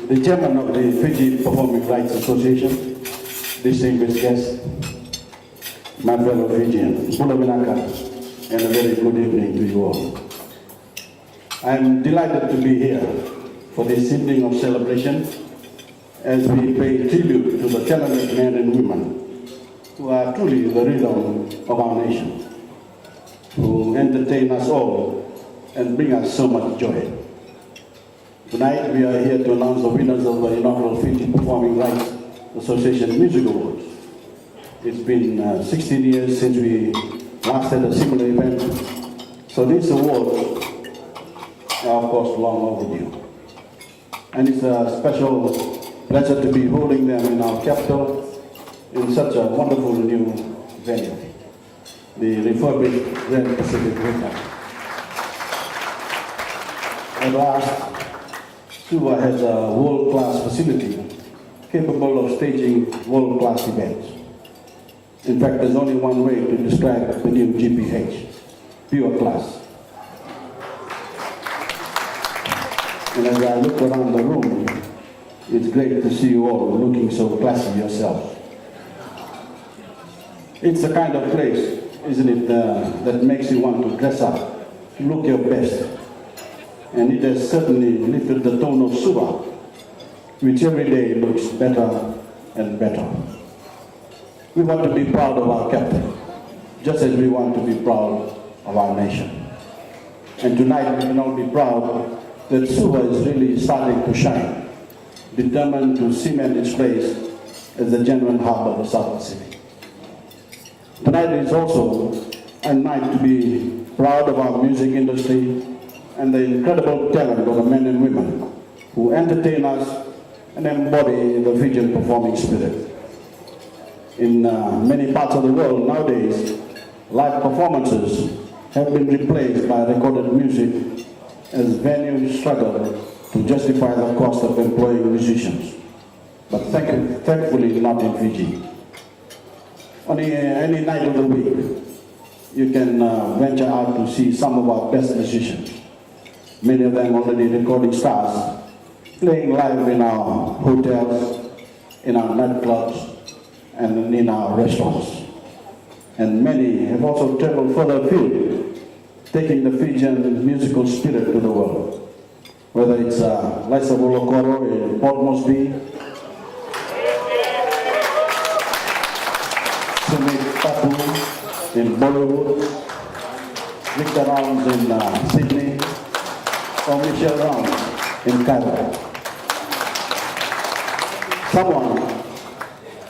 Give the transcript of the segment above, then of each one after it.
the chairman of the Fiji Performing Rights Association, distinguished guests, my fellow Fijians, Bula Vinaka, and a very good evening to you all. I am delighted to be here for this evening of celebration as we pay tribute to the talented men and women who are truly the rhythm of our nation, who entertain us all and bring us so much joy. Tonight we are here to announce the winners of the inaugural Fiji Performing Rights Association Music Awards. It's been 16 years since we last had a similar event, so these awards are of course long overdue. And it's a special pleasure to be holding them in our capital in such a wonderful new venue, the refurbished Grand Pacific Hotel. At last, Suva has a world-class facility capable of staging world-class events. In fact, there's only one way to describe the new GPH, pure class. And as I look around the room, it's great to see you all looking so classy yourselves. It's the kind of place, isn't it, that makes you want to dress up, look your best. And it has certainly lifted the tone of Suva, which every day looks better and better. We want to be proud of our captain, just as we want to be proud of our nation. And tonight we can all be proud that Suva is really starting to shine, determined to cement its place as the genuine hub of the South Pacific. Tonight is also a night to be proud of our music industry and the incredible talent of the men and women who entertain us and embody the Fijian performing spirit. In many parts of the world nowadays, live performances have been replaced by recorded music as venues struggle to justify the cost of employing musicians. But thankfully not in Fiji. On any night of the week, you can venture out to see some of our best musicians. Many of them already recording stars, playing live in our hotels, in our nightclubs, and in our restaurants. And many have also traveled further afield, taking the Fijian musical spirit to the world. Whether it's Liza Volokoro in Port Moresby, Sumit Tapu in Bollywood, Victor Rounds in Sydney, or Michelle Rounds in Cairo. Someone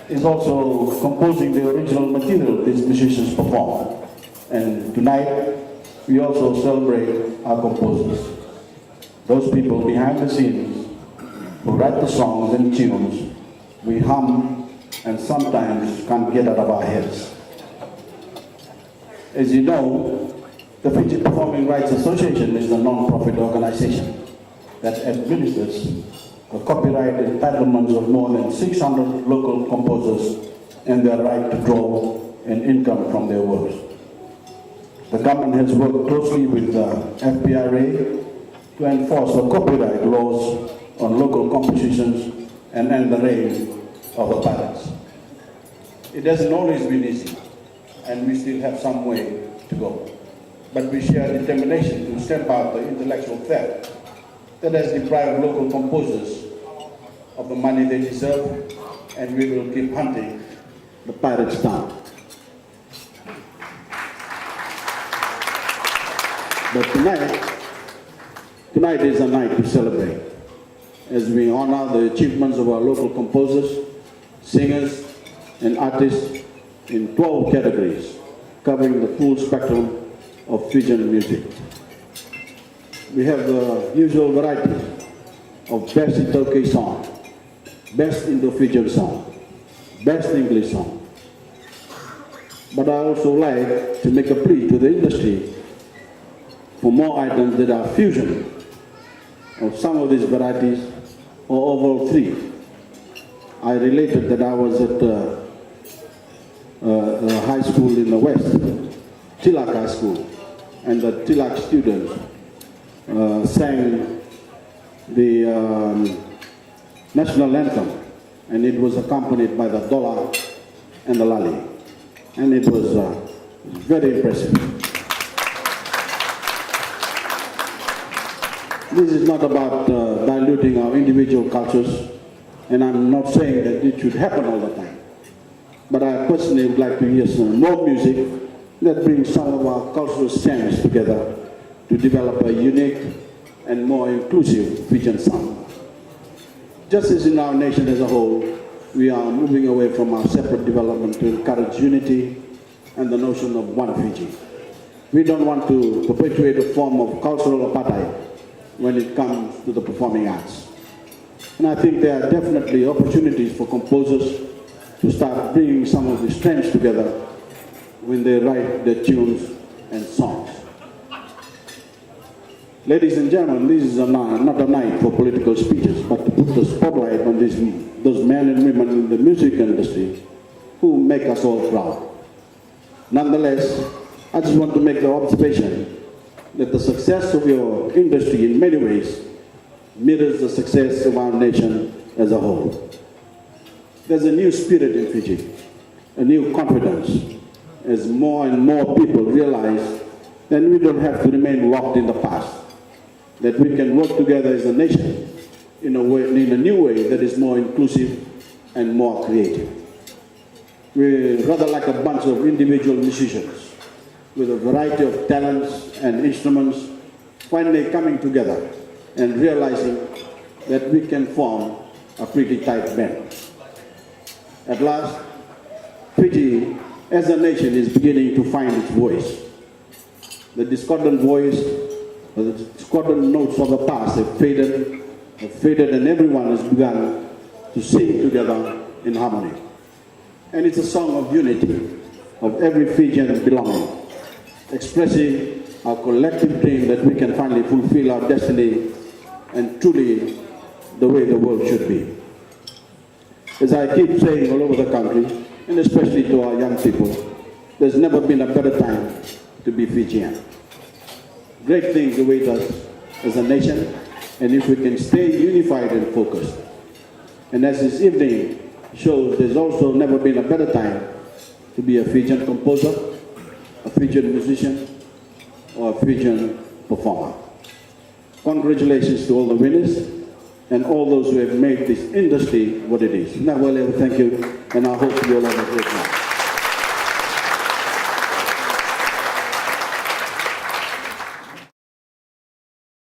is also composing the original material these musicians perform. And tonight, we also celebrate our composers. Those people behind the scenes who write the songs and tunes we hum and sometimes can't get out of our heads. As you know, the Fiji Performing Rights Association is a non-profit organization that administers the copyright entitlements of more than 600 local composers and their right to draw an income from their works. The government has worked closely with the FPRA to enforce the copyright laws on local compositions and end the reign of the pirates. It hasn't always been easy, and we still have some way to go. But we share determination to stamp out the intellectual theft that has deprived local composers of the money they deserve, and we will keep hunting the pirates down. But tonight is a night to celebrate, as we honor the achievements of our local composers, singers, and artists in 12 categories, covering the full spectrum of Fijian music. We have the usual variety of Best Itoke song, Best Indo-Fijian song, Best English song. But I also like to make a plea to the industry for more items that are fusion of some of these varieties or of all three. I related that I was at a high school in the West, Tilak High School, and the Tilak students sang the national anthem, and it was accompanied by the Dola and the Lali. And it was very impressive. This is not about diluting our individual cultures, and I'm not saying that it should happen all the time. But I personally would like to hear some more music that brings some of our cultural strands together to develop a unique and more inclusive Fijian sound. Just as in our nation as a whole, we are moving away from our separate development to encourage unity and the notion of one Fiji. We don't want to perpetuate a form of cultural apartheid when it comes to the performing arts. And I think there are definitely opportunities for composers to start bringing some of the strengths together when they write their tunes and songs. Ladies and gentlemen, this is not a night for political speeches, but to put the spotlight on those men and women in the music industry who make us all proud. Nonetheless, I just want to make the observation that the success of your industry in many ways mirrors the success of our nation as a whole. There's a new spirit in Fiji, a new confidence, as more and more people realize that we don't have to remain locked in the past, that we can work together as a nation in a new way that is more inclusive and more creative. We're rather like a bunch of individual musicians with a variety of talents and instruments finally coming together and realizing that we can form a pretty tight band. At last, Fiji as a nation is beginning to find its voice. The discordant voice, the discordant notes of the past have faded, and everyone has begun to sing together in harmony. And it's a song of unity, of every Fijian belonging, expressing our collective dream that we can finally fulfill our destiny and truly the way the world should be. As I keep saying all over the country, and especially to our young people, there's never been a better time to be Fijian. Great things await us as a nation, and if we can stay unified and focused. And as this evening shows, there's also never been a better time to be a Fijian composer, a Fijian musician, or a Fijian performer. Congratulations to all the winners and all those who have made this industry what it is. Nawale, thank you, and I hope you all have a great night.